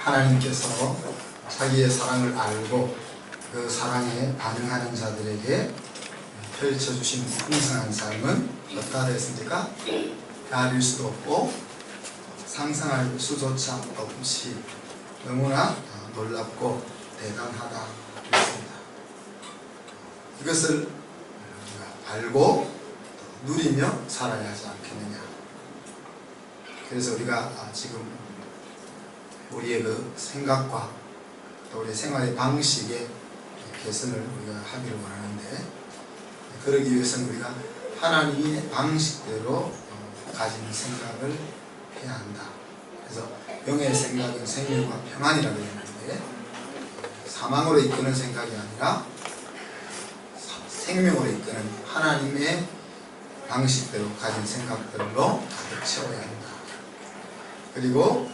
하나님께서 자기의 사랑을 알고 그 사랑에 반응하는 자들에게 펼쳐주신 풍성한 삶은 어떠하다 했습니까? 가릴 수도 없고 상상할 수조차 없이 너무나 놀랍고 대단하다 했습니다. 이것을 알고 누리며 살아야 하지 않겠느냐. 그래서 우리가 지금 우리의 그 생각과 또 우리의 생활의 방식의 개선을 우리가 하기를 원하는데, 그러기 위해서는 우리가 하나님의 방식대로 가진 생각을 해야 한다. 그래서 영의 생각은 생명과 평안이라고 했는데, 사망으로 이끄는 생각이 아니라 생명으로 이끄는 하나님의 방식대로 가진 생각들로 가득 채워야 한다. 그리고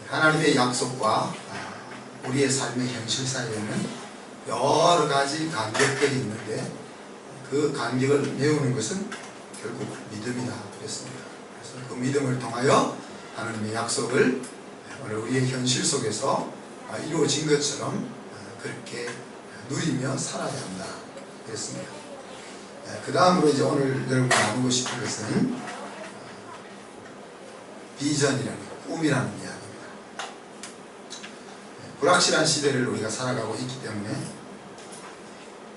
하나님의 약속과 우리의 삶의 현실 사이에는 여러 가지 간격들이 있는데, 그 간격을 메우는 것은 결국 믿음이다 그랬습니다. 그래서 그 믿음을 통하여 하나님의 약속을 오늘 우리의 현실 속에서 이루어진 것처럼 그렇게 누리며 살아야 한다 그랬습니다. 그 다음으로 이제 오늘 여러분과 나누고 싶은 것은 비전이라는, 꿈이라는 이야기입니다. 불확실한 시대를 우리가 살아가고 있기 때문에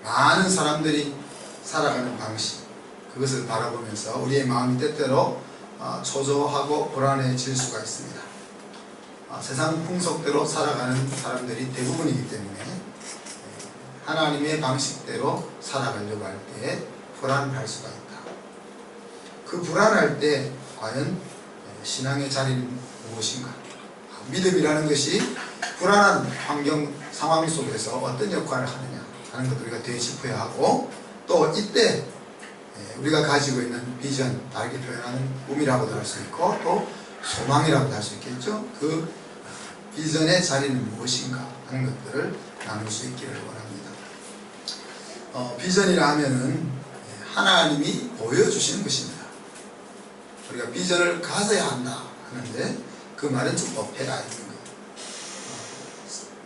많은 사람들이 살아가는 방식, 그것을 바라보면서 우리의 마음이 때때로 초조하고 불안해질 수가 있습니다. 세상 풍속대로 살아가는 사람들이 대부분이기 때문에 하나님의 방식대로 살아가려고 할 때 불안할 수가 있다. 그 불안할 때 과연 신앙의 자리는 무엇인가? 믿음이라는 것이 불안한 환경 상황 속에서 어떤 역할을 하느냐 하는 것을 우리가 되짚어야 하고, 또 이때 우리가 가지고 있는 비전, 다르게 표현하는 꿈이라고도 할 수 있고 또 소망이라고도 할 수 있겠죠. 그 비전의 자리는 무엇인가 하는 것들을 나눌 수 있기를 원합니다. 비전이라 하면은 하나님이 보여주시는 것입니다. 우리가 비전을 가져야 한다 하는데 그 말은 좀 어폐가 있는 거예요.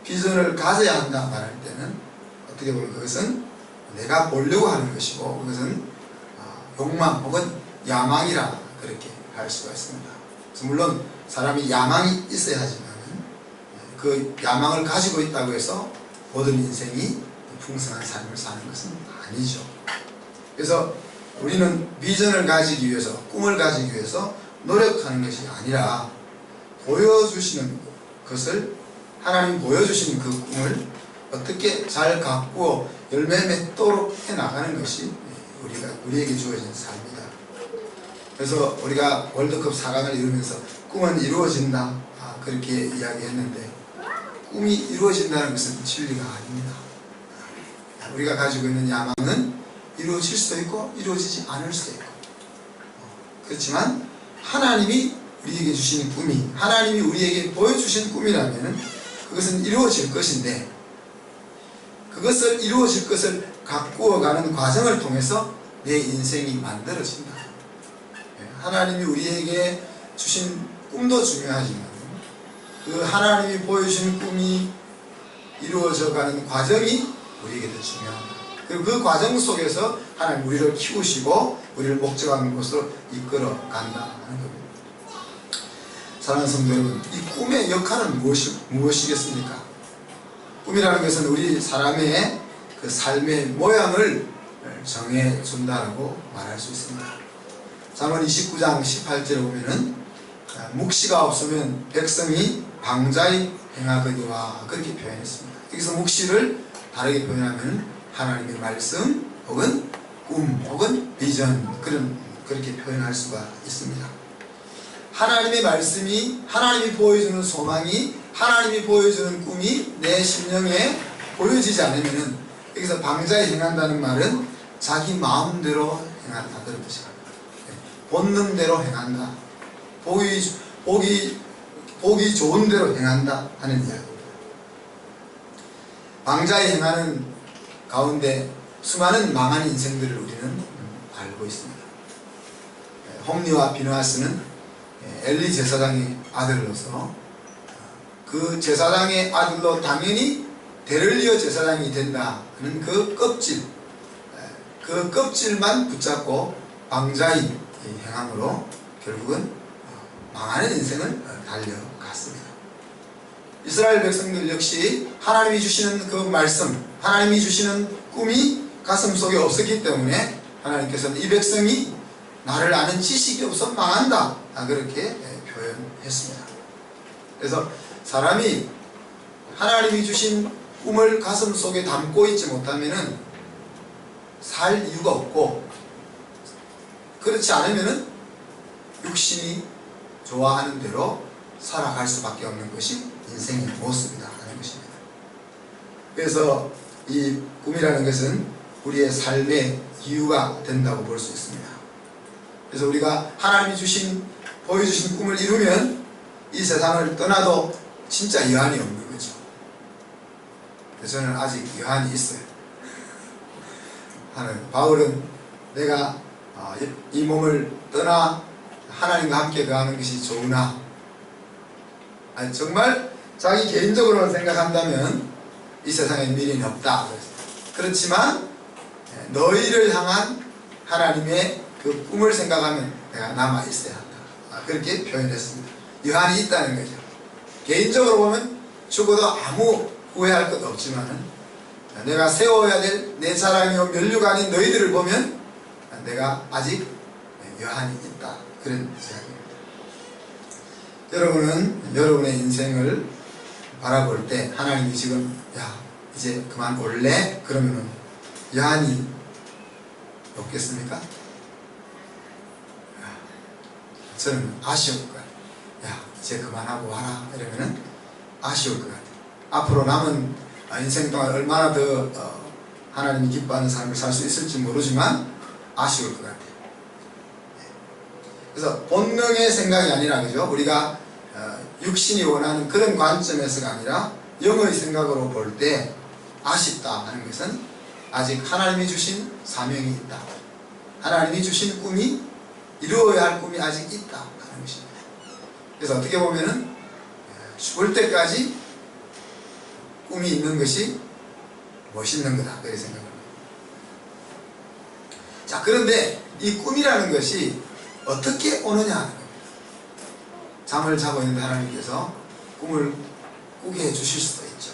비전을 가져야 한다 말할 때는 어떻게 보면 그것은 내가 보려고 하는 것이고, 그것은 욕망 혹은 야망이라 그렇게 할 수가 있습니다. 그래서 물론 사람이 야망이 있어야 하지만 그 야망을 가지고 있다고 해서 모든 인생이 풍성한 삶을 사는 것은 아니죠. 그래서 우리는 비전을 가지기 위해서, 꿈을 가지기 위해서 노력하는 것이 아니라 보여주시는 것을, 하나님 보여주시는 그 꿈을 어떻게 잘 가꾸어 열매 맺도록 해나가는 것이 우리에게 주어진 삶이다. 그래서 우리가 월드컵 4강을 이루면서 꿈은 이루어진다 그렇게 이야기했는데, 꿈이 이루어진다는 것은 진리가 아닙니다. 우리가 가지고 있는 야망은 이루어질 수도 있고 이루어지지 않을 수도 있고, 그렇지만 하나님이 우리에게 주신 꿈이, 하나님이 우리에게 보여주신 꿈이라면 그것은 이루어질 것인데, 그것을 이루어질 것을 가꾸어가는 과정을 통해서 내 인생이 만들어진다. 하나님이 우리에게 주신 꿈도 중요하지만 그 하나님이 보여주신 꿈이 이루어져가는 과정이 우리에게 더 중요하다. 그리고 그 과정 속에서 하나님 우리를 키우시고 우리를 목적하는 곳으로 이끌어 간다 하는 겁니다. 사랑하는 성도 여러분, 이 꿈의 역할은 무엇이겠습니까? 꿈이라는 것은 우리 사람의 그 삶의 모양을 정해준다라고 말할 수 있습니다. 잠언 29장 18절에 보면은 묵시가 없으면 백성이 방자히 행하거니와 그렇게 표현했습니다. 여기서 묵시를 다르게 표현하면 하나님의 말씀 혹은 꿈 혹은 비전, 그렇게 표현할 수가 있습니다. 하나님의 말씀이, 하나님이 보여주는 소망이, 하나님이 보여주는 꿈이 내 심령에 보여지지 않으면은, 여기서 방자에 행한다는 말은 자기 마음대로 행한다 그런 뜻입니다. 본능대로 행한다, 보기 좋은 대로 행한다 하는 이야기입니다. 방자에 행하는 가운데 수많은 망한 인생들을 우리는 알고 있습니다. 홈리와 비느하스는 엘리 제사장의 아들로서 그 제사장의 아들로 당연히 대를 이어 제사장이 된다는 그 껍질, 그 껍질만 붙잡고 방자의 행함으로 결국은 망하는 인생을 달려갔습니다. 이스라엘 백성들 역시 하나님이 주시는 그 말씀, 하나님이 주시는 꿈이 가슴속에 없었기 때문에 하나님께서는 이 백성이 나를 아는 지식이 없어 망한다, 그렇게 표현했습니다. 그래서 사람이 하나님이 주신 꿈을 가슴속에 담고 있지 못하면은 살 이유가 없고, 그렇지 않으면은 육신이 좋아하는 대로 살아갈 수밖에 없는 것이 인생의 모습이다 하는 것입니다. 그래서 이 꿈이라는 것은 우리의 삶의 이유가 된다고 볼 수 있습니다. 그래서 우리가 하나님이 보여주신 꿈을 이루면 이 세상을 떠나도 진짜 여한이 없는 거죠. 그래서 저는 아직 여한이 있어요. 바울은 내가 이 몸을 떠나 하나님과 함께 거하는 것이 좋으나, 정말 자기 개인적으로 생각한다면 이 세상에 미련이 없다. 그렇지만 너희를 향한 하나님의 그 꿈을 생각하면 내가 남아 있어야 한다, 그렇게 표현했습니다. 여한이 있다는 거죠. 개인적으로 보면 죽어도 아무 후회할 것 없지만 내가 세워야 될 내 자랑이요 면류가 아닌 너희들을 보면 내가 아직 여한이 있다, 그런 이야기입니다. 여러분은 여러분의 인생을 바라볼 때 하나님이 지금 이제 그만 올래? 그러면은 여한이 없겠습니까? 저는 아쉬울 것 같아요. 이제 그만하고 와라, 이러면은 아쉬울 것 같아요. 앞으로 남은 인생 동안 얼마나 더 하나님이 기뻐하는 삶을 살 수 있을지 모르지만 아쉬울 것 같아요. 그래서 본능의 생각이 아니라, 그죠? 우리가 육신이 원하는 그런 관점에서가 아니라 영의 생각으로 볼 때 아쉽다 하는 것은 아직 하나님이 주신 사명이 있다, 하나님이 주신 꿈이, 이루어야 할 꿈이 아직 있다 하는 것입니다. 그래서 어떻게 보면은 죽을 때까지 꿈이 있는 것이 멋있는 거다, 그렇게 생각합니다. 자, 그런데 이 꿈이라는 것이 어떻게 오느냐 하는 겁니다. 잠을 자고 있는데 하나님께서 꿈을 꾸게 해주실 수도 있죠.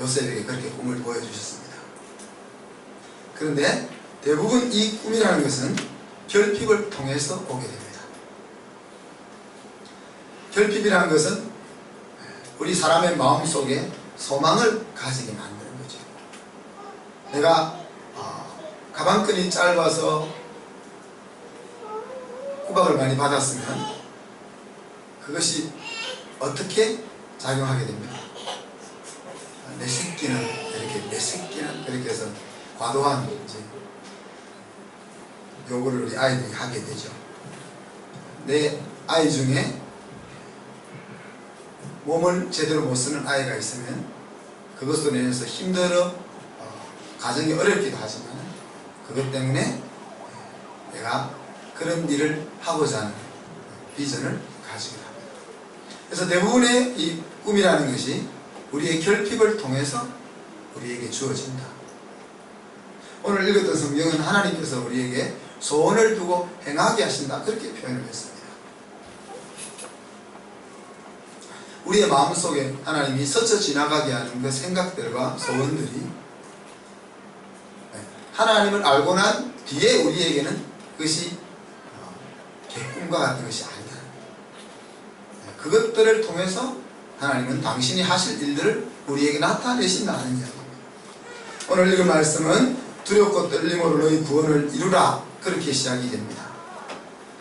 요셉에게 그렇게 꿈을 보여주셨습니다. 그런데 대부분 이 꿈이라는 것은 결핍을 통해서 오게 됩니다. 결핍이라는 것은 우리 사람의 마음속에 소망을 가지게 만드는 거죠. 내가 가방끈이 짧아서 구박을 많이 받았으면 그것이 어떻게 작용하게 됩니까? 내 새끼는 그렇게 해서 과도한 요구를 우리 아이들이 하게 되죠. 내 아이 중에 몸을 제대로 못 쓰는 아이가 있으면 그것으로 인해서 힘들어 가정이 어렵기도 하지만 그것 때문에 내가 그런 일을 하고자 하는 비전을 가지게 합니다. 그래서 대부분의 이 꿈이라는 것이 우리의 결핍을 통해서 우리에게 주어진다. 오늘 읽었던 성경은 하나님께서 우리에게 소원을 두고 행하게 하신다, 그렇게 표현을 했습니다. 우리의 마음속에 하나님이 스쳐 지나가게 하는 그 생각들과 소원들이 하나님을 알고 난 뒤에 우리에게는 그것이 개꿈과 같은 것이 아니다. 그것들을 통해서 하나님은 당신이 하실 일들을 우리에게 나타내신다 하는 이야기입니다. 오늘 읽은 말씀은 두렵고 떨림으로 너희 구원을 이루라, 그렇게 시작이 됩니다.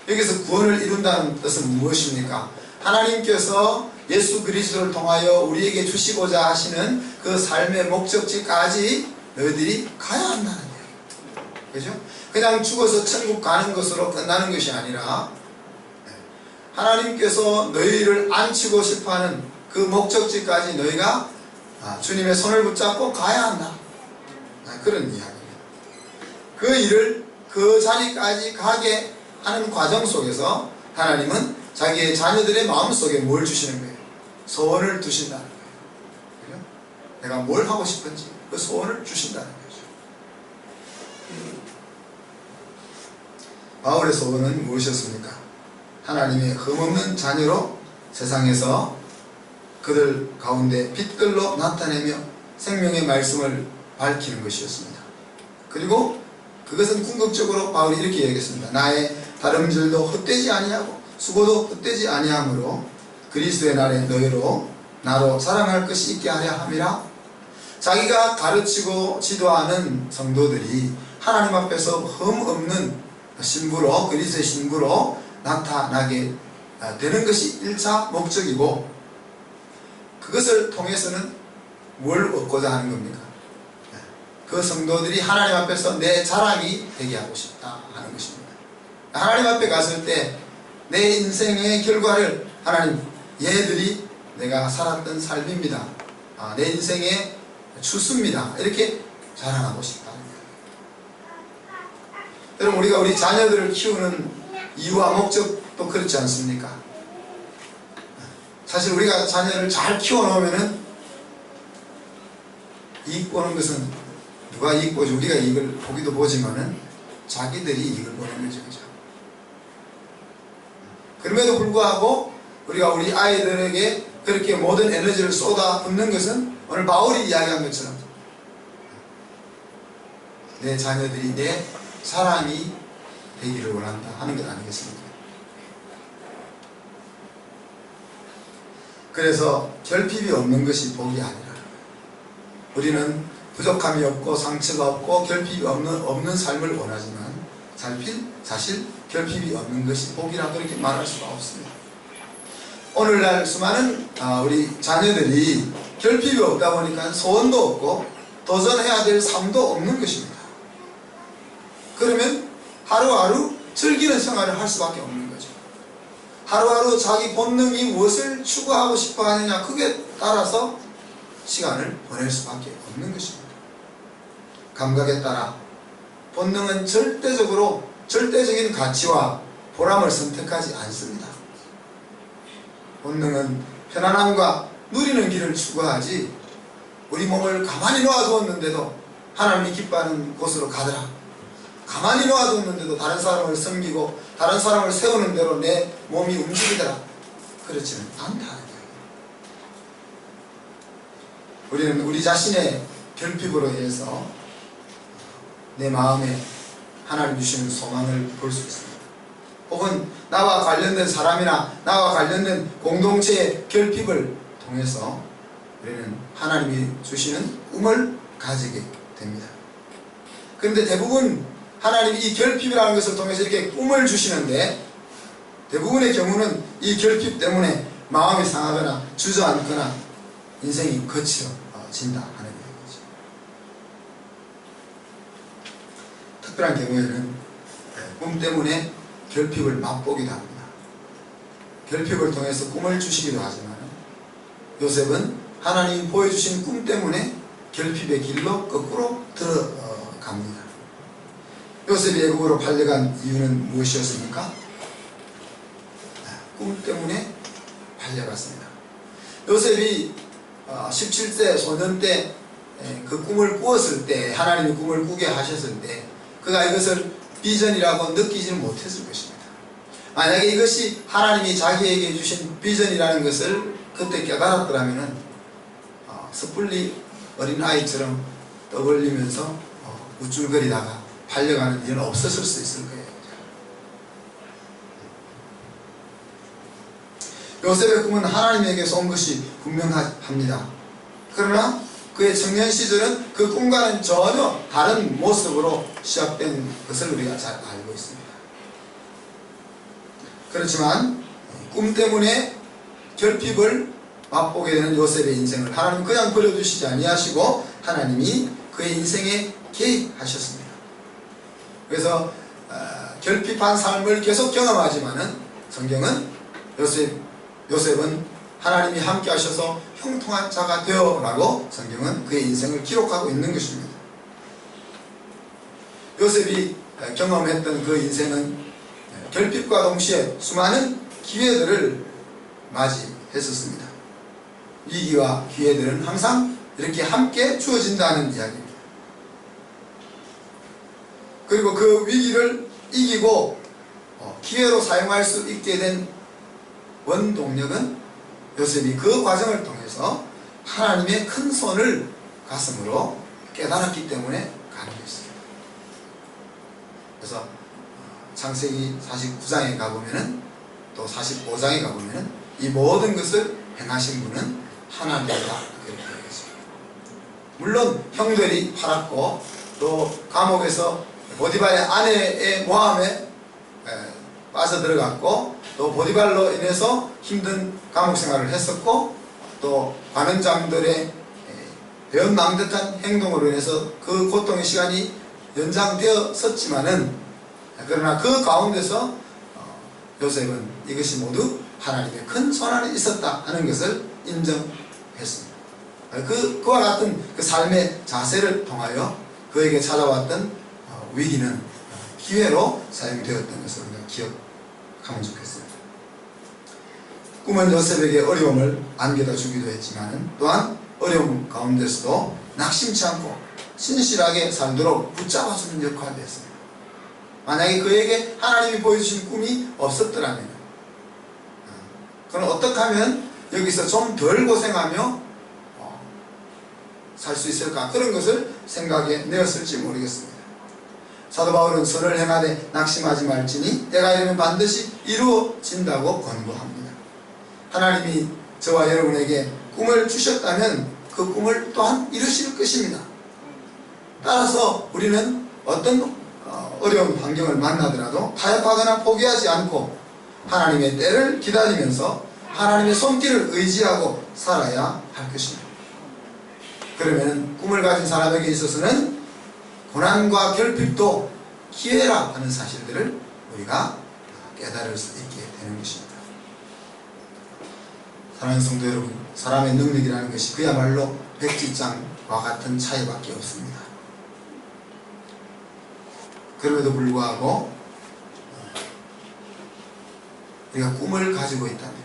여기서 구원을 이룬다는 뜻은 무엇입니까? 하나님께서 예수 그리스도를 통하여 우리에게 주시고자 하시는 그 삶의 목적지까지 너희들이 가야 한다는 이야기입니다. 그죠? 그냥 죽어서 천국 가는 것으로 끝나는 것이 아니라 하나님께서 너희를 안치고 싶어하는 그 목적지까지 너희가 주님의 손을 붙잡고 가야 한다, 그런 이야기입니다. 그 일을 그 자리까지 가게 하는 과정 속에서 하나님은 자기의 자녀들의 마음속에 뭘 주시는 거예요? 소원을 두신다는 거예요. 그죠? 내가 뭘 하고 싶은지 그 소원을 주신다는 거죠. 바울의 소원은 무엇이었습니까? 하나님의 흠없는 자녀로 세상에서 그들 가운데 빛들로 나타내며 생명의 말씀을 밝히는 것이었습니다. 그리고 그것은 궁극적으로 바울이 이렇게 얘기했습니다. 나의 다름질도 헛되지 아니하고 수고도 헛되지 아니하므로 그리스도의 날에 너희로 나로 자랑할 것이 있게 하려 함이라. 자기가 가르치고 지도하는 성도들이 하나님 앞에서 흠없는 신부로, 그리스도의 신부로 나타나게 되는 것이 1차 목적이고, 그것을 통해서는 뭘 얻고자 하는 겁니까? 그 성도들이 하나님 앞에서 내 자랑이 되게 하고 싶다 하는 것입니다. 하나님 앞에 갔을 때 내 인생의 결과를 하나님, 얘들이 내가 살았던 삶입니다, 내 인생의 추수입니다, 이렇게 자랑하고 싶다. 여러분, 우리가 우리 자녀들을 키우는 이유와 목적도 그렇지 않습니까? 사실 우리가 자녀를 잘 키워놓으면은 이익 보는 것은 누가 이익 보지? 우리가 이익을 보기도 보지만은 자기들이 이익을 보는 거죠. 그죠? 그럼에도 불구하고 우리가 우리 아이들에게 그렇게 모든 에너지를 쏟아붓는 것은 오늘 바울이 이야기한 것처럼 내 자녀들이 내 사랑이 되기를 원한다 하는 것 아니겠습니까? 그래서 결핍이 없는 것이 복이 아니라, 우리는 부족함이 없고 상처가 없고 결핍이 없는 삶을 원하지만 사실 결핍이 없는 것이 복이라 그렇게 말할 수가 없습니다. 오늘날 수많은 우리 자녀들이 결핍이 없다 보니까 소원도 없고 도전해야 될 삶도 없는 것입니다. 그러면 하루하루 즐기는 생활을 할 수밖에 없는 거죠. 하루하루 자기 본능이 무엇을 추구하고 싶어 하느냐, 그게 따라서 시간을 보낼 수밖에 없는 것입니다. 감각에 따라 본능은 절대적인 가치와 보람을 선택하지 않습니다. 본능은 편안함과 누리는 길을 추구하지, 우리 몸을 가만히 놓아두었는데도 하나님이 기뻐하는 곳으로 가더라, 가만히 놓아두었는데도 다른 사람을 섬기고 다른 사람을 세우는 대로 내 몸이 움직이더라, 그렇지는 않다는 거예요. 우리는 우리 자신의 결핍으로 인해서 내 마음에 하나님 주시는 소망을 볼 수 있습니다. 혹은 나와 관련된 사람이나 나와 관련된 공동체의 결핍을 통해서 우리는 하나님이 주시는 꿈을 가지게 됩니다. 그런데 대부분 하나님이 이 결핍이라는 것을 통해서 이렇게 꿈을 주시는데, 대부분의 경우는 이 결핍 때문에 마음이 상하거나 주저앉거나 인생이 거칠어진다 하는 얘기죠. 특별한 경우에는 꿈 때문에 결핍을 맛보기도 합니다. 결핍을 통해서 꿈을 주시기도 하지만 요셉은 하나님이 보여주신 꿈 때문에 결핍의 길로 거꾸로 들어갑니다. 요셉이 애국으로 팔려간 이유는 무엇이었습니까? 꿈 때문에 팔려갔습니다. 요셉이 17세 소년 때 그 꿈을 꾸었을 때, 하나님이 꿈을 꾸게 하셨을 때 그가 이것을 비전이라고 느끼지는 못했을 것입니다. 만약에 이것이 하나님이 자기에게 주신 비전이라는 것을 그때 깨달았더라면 섣불리 어린아이처럼 떠벌리면서 우쭐거리다가 팔려가는 일은 없었을 수 있을 거예요. 요셉의 꿈은 하나님에게서 온 것이 분명합니다. 그러나 그의 청년 시절은 그 꿈과는 전혀 다른 모습으로 시작된 것을 우리가 잘 알고 있습니다. 그렇지만 꿈 때문에 결핍을 맛보게 되는 요셉의 인생을 하나님 그냥 버려두시지 아니하시고 하나님이 그의 인생에 개입하셨습니다. 그래서 결핍한 삶을 계속 경험하지만은 성경은 요셉은 하나님이 함께 하셔서 형통한 자가 되어라고 성경은 그의 인생을 기록하고 있는 것입니다. 요셉이 경험했던 그 인생은 결핍과 동시에 수많은 기회들을 맞이했었습니다. 위기와 기회들은 항상 이렇게 함께 주어진다는 이야기입니다. 그리고 그 위기를 이기고 기회로 사용할 수 있게 된 원동력은 요셉이 그 과정을 통해서 하나님의 큰 손을 가슴으로 깨달았기 때문에 가능했습니다. 그래서 창세기 49장에 가보면은 또 45장에 가보면은 이 모든 것을 행하신 분은 하나님이다 그렇게 얘기했습니다. 물론 형들이 팔았고 또 감옥에서 보디발의 아내의 모함에 빠져들어갔고 또 보디발로 인해서 힘든 감옥 생활을 했었고 또 관원장들의 배은망덕한 행동으로 인해서 그 고통의 시간이 연장되었었지만은 그러나 그 가운데서 요셉은 이것이 모두 하나님의 큰 손 안에 있었다 하는 것을 인정했습니다. 그와 같은 그 삶의 자세를 통하여 그에게 찾아왔던 위기는 기회로 사용되었던 것을 우리가 기억하면 좋겠습니다. 꿈은 요셉에게 어려움을 안겨다 주기도 했지만 또한 어려움 가운데서도 낙심치 않고 신실하게 살도록 붙잡아주는 역할을 했습니다. 만약에 그에게 하나님이 보여주신 꿈이 없었더라면 그럼 어떻게 하면 여기서 좀 덜 고생하며 살 수 있을까? 그런 것을 생각해 내었을지 모르겠습니다. 사도 바울은 선을 행하되 낙심하지 말지니 때가 이르면 반드시 이루어진다고 권고합니다. 하나님이 저와 여러분에게 꿈을 주셨다면 그 꿈을 또한 이루실 것입니다. 따라서 우리는 어떤 어려운 환경을 만나더라도 타협하거나 포기하지 않고 하나님의 때를 기다리면서 하나님의 손길을 의지하고 살아야 할 것입니다. 그러면 꿈을 가진 사람에게 있어서는 고난과 결핍도 기회라 하는 사실들을 우리가 깨달을 수 있게 되는 것입니다. 사랑하는 성도 여러분, 사람의 능력이라는 것이 그야말로 백지장과 같은 차이밖에 없습니다. 그럼에도 불구하고 우리가 꿈을 가지고 있다면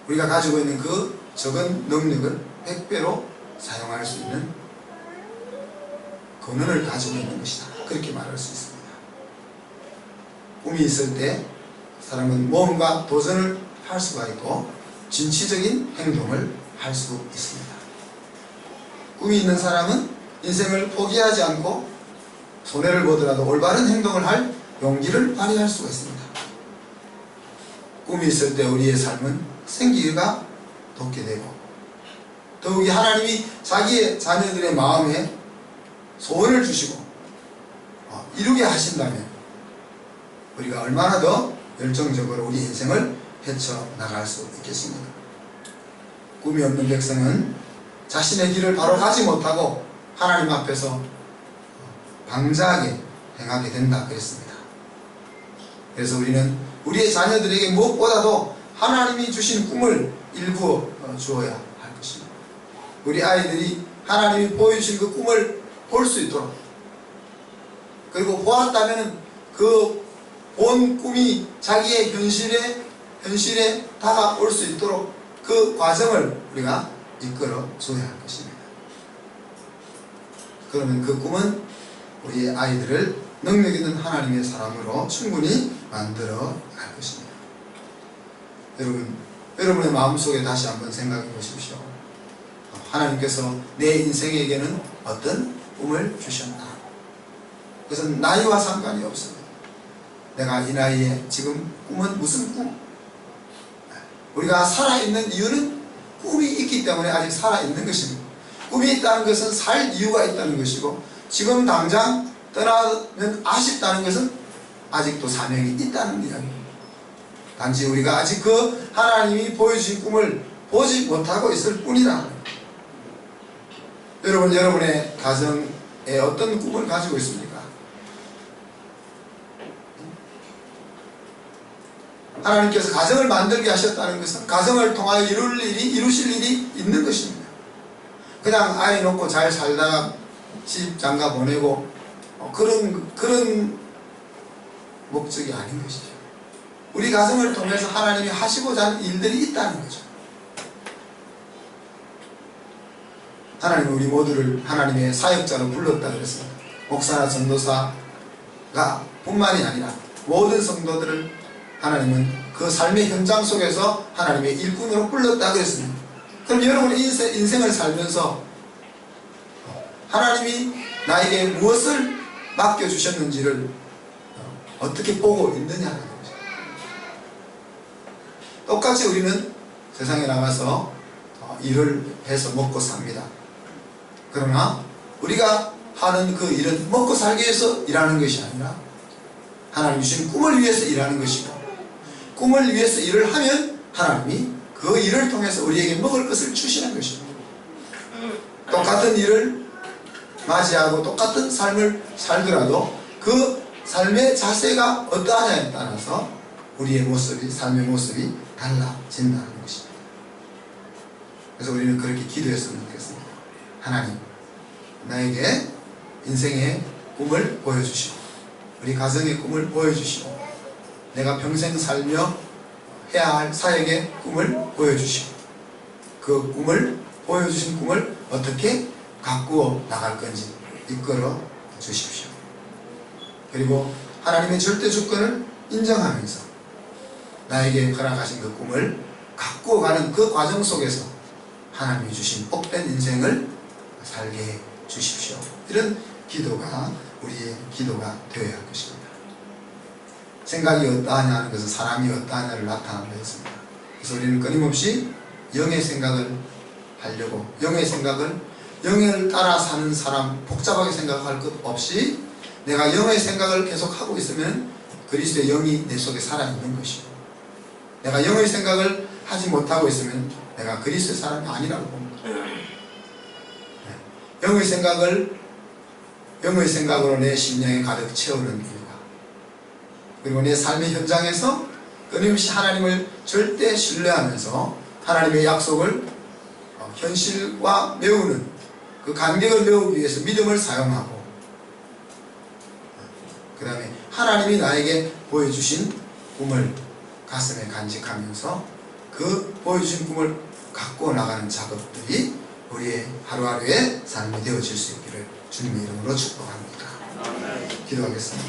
우리가 가지고 있는 그 적은 능력을 100배로 사용할 수 있는 권한을 가지고 있는 것이다. 그렇게 말할 수 있습니다. 꿈이 있을 때 사람은 모험과 도전을 할 수가 있고 진취적인 행동을 할 수 있습니다. 꿈이 있는 사람은 인생을 포기하지 않고 손해를 보더라도 올바른 행동을 할 용기를 발휘할 수가 있습니다. 꿈이 있을 때 우리의 삶은 생기가 돋게 되고 더욱이 하나님이 자기의 자녀들의 마음에 소원을 주시고 이루게 하신다면 우리가 얼마나 더 열정적으로 우리 인생을 헤쳐나갈 수 있겠습니까? 꿈이 없는 백성은 자신의 길을 바로 가지 못하고 하나님 앞에서 방자하게 행하게 된다 그랬습니다. 그래서 우리는 우리의 자녀들에게 무엇보다도 하나님이 주신 꿈을 일구어 주어야 할 것입니다. 우리 아이들이 하나님이 보여주신 그 꿈을 볼 수 있도록 그리고 보았다면 그 본 꿈이 자기의 현실에 다가올 수 있도록 그 과정을 우리가 이끌어 줘야 할 것입니다. 그러면 그 꿈은 우리의 아이들을 능력 있는 하나님의 사람으로 충분히 만들어 갈 것입니다. 여러분의 마음속에 다시 한번 생각해 보십시오. 하나님께서 내 인생에게는 어떤 꿈을 주셨나? 그것은 나이와 상관이 없습니다. 내가 이 나이에 지금 꿈은 무슨 꿈? 우리가 살아있는 이유는 꿈이 있기 때문에 아직 살아있는 것입니다. 꿈이 있다는 것은 살 이유가 있다는 것이고 지금 당장 떠나면 아쉽다는 것은 아직도 사명이 있다는 이야기입니다. 단지 우리가 아직 그 하나님이 보여주신 꿈을 보지 못하고 있을 뿐이다. 여러분의 가정에 어떤 꿈을 가지고 있습니까? 하나님께서 가정을 만들게 하셨다는 것은 가정을 통하여 이루실 일이 있는 것입니다. 그냥 아이 놓고 잘 살다가 집 장가 보내고 그런 목적이 아닌 것이죠. 우리 가정을 통해서 하나님이 하시고자 하는 일들이 있다는 거죠. 하나님은 우리 모두를 하나님의 사역자로 불렀다 그랬습니다. 목사나 전도사가 뿐만이 아니라 모든 성도들을 하나님은 그 삶의 현장 속에서 하나님의 일꾼으로 불렀다 그랬습니다. 그럼 여러분의 인생을 살면서 하나님이 나에게 무엇을 맡겨주셨는지를 어떻게 보고 있느냐는 거죠. 똑같이 우리는 세상에 나가서 일을 해서 먹고 삽니다. 그러나 우리가 하는 그 일은 먹고 살기 위해서 일하는 것이 아니라 하나님 주신 꿈을 위해서 일하는 것이고, 꿈을 위해서 일을 하면 하나님이 그 일을 통해서 우리에게 먹을 것을 주시는 것입니다. 똑같은 일을 맞이하고 똑같은 삶을 살더라도 그 삶의 자세가 어떠하냐에 따라서 우리의 모습이, 삶의 모습이 달라진다는 것입니다. 그래서 우리는 그렇게 기도했으면 좋겠습니다. 하나님, 나에게 인생의 꿈을 보여주시고, 우리 가정의 꿈을 보여주시고, 내가 평생 살며 해야 할 사역의 꿈을 보여주시고, 그 꿈을, 보여주신 꿈을 어떻게 가꾸어 나갈 건지 이끌어 주십시오. 그리고 하나님의 절대 주권을 인정하면서 나에게 허락하신 그 꿈을 가꾸어가는 그 과정 속에서 하나님이 주신 복된 인생을 살게 해 주십시오. 이런 기도가 우리의 기도가 되어야 할 것입니다. 생각이 어떠하냐 하는 것은 사람이 어떠하냐를 나타난다 했습니다. 그래서 우리는 끊임없이 영의 생각을 하려고, 영을 따라 사는 사람, 복잡하게 생각할 것 없이 내가 영의 생각을 계속하고 있으면 그리스도의 영이 내 속에 살아있는 것이고, 내가 영의 생각을 하지 못하고 있으면 내가 그리스도의 사람이 아니라고 봅니다. 영의 생각으로 내 심령에 가득 채우는 이유가, 그리고 내 삶의 현장에서 끊임없이 하나님을 절대 신뢰하면서 하나님의 약속을 현실과 메우는 그 간격을 메우기 위해서 믿음을 사용하고, 그 다음에 하나님이 나에게 보여주신 꿈을 가슴에 간직하면서 그 보여주신 꿈을 갖고 나가는 작업들이 우리의 하루하루의 삶이 되어질 수 있기를 주님의 이름으로 축복합니다. 기도하겠습니다.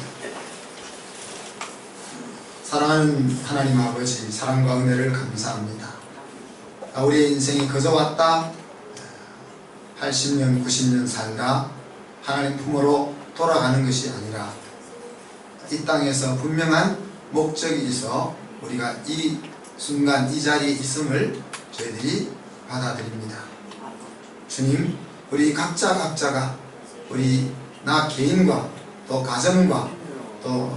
사랑하는 하나님 아버지, 사랑과 은혜를 감사합니다. 우리의 인생이 그저 왔다 80년, 90년 살다 하나님 품으로 돌아가는 것이 아니라 이 땅에서 분명한 목적이 있어 우리가 이 순간 이 자리에 있음을 저희들이 받아들입니다. 주님, 우리 각자가 우리 나 개인과 또 가정과 또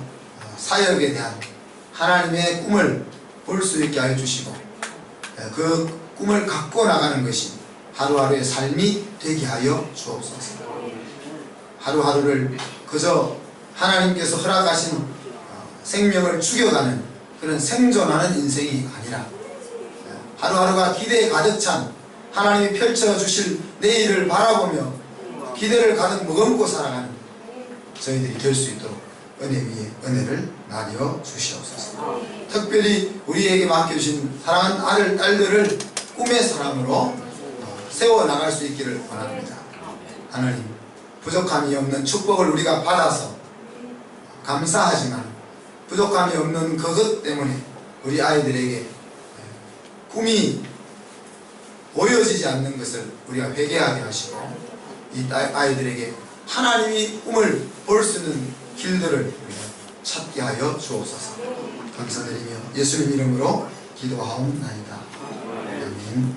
사역에 대한 하나님의 꿈을 볼 수 있게 하여 주시고, 그 꿈을 갖고 나가는 것이 하루하루의 삶이 되게 하여 주옵소서. 하루하루를 그저 하나님께서 허락하신 생명을 죽여가는 그런 생존하는 인생이 아니라 하루하루가 기대에 가득 찬 하나님이 펼쳐주실 내일을 바라보며 기대를 가득 머금고 살아가는 저희들이 될 수 있도록 은혜 위에 은혜를 나뉘어 주시옵소서. 특별히 우리에게 맡겨주신 사랑하는 아들, 딸들을 꿈의 사람으로 세워나갈 수 있기를 원합니다. 하나님, 부족함이 없는 축복을 우리가 받아서 감사하지만 부족함이 없는 그것 때문에 우리 아이들에게 꿈이 보여지지 않는 것을 우리가 회개하게 하시고, 이 아이들에게 하나님이 꿈을 볼 수 있는 길들을 우리가 찾게 하여 주옵소서. 감사드리며 예수님 이름으로 기도하옵나이다. 아멘.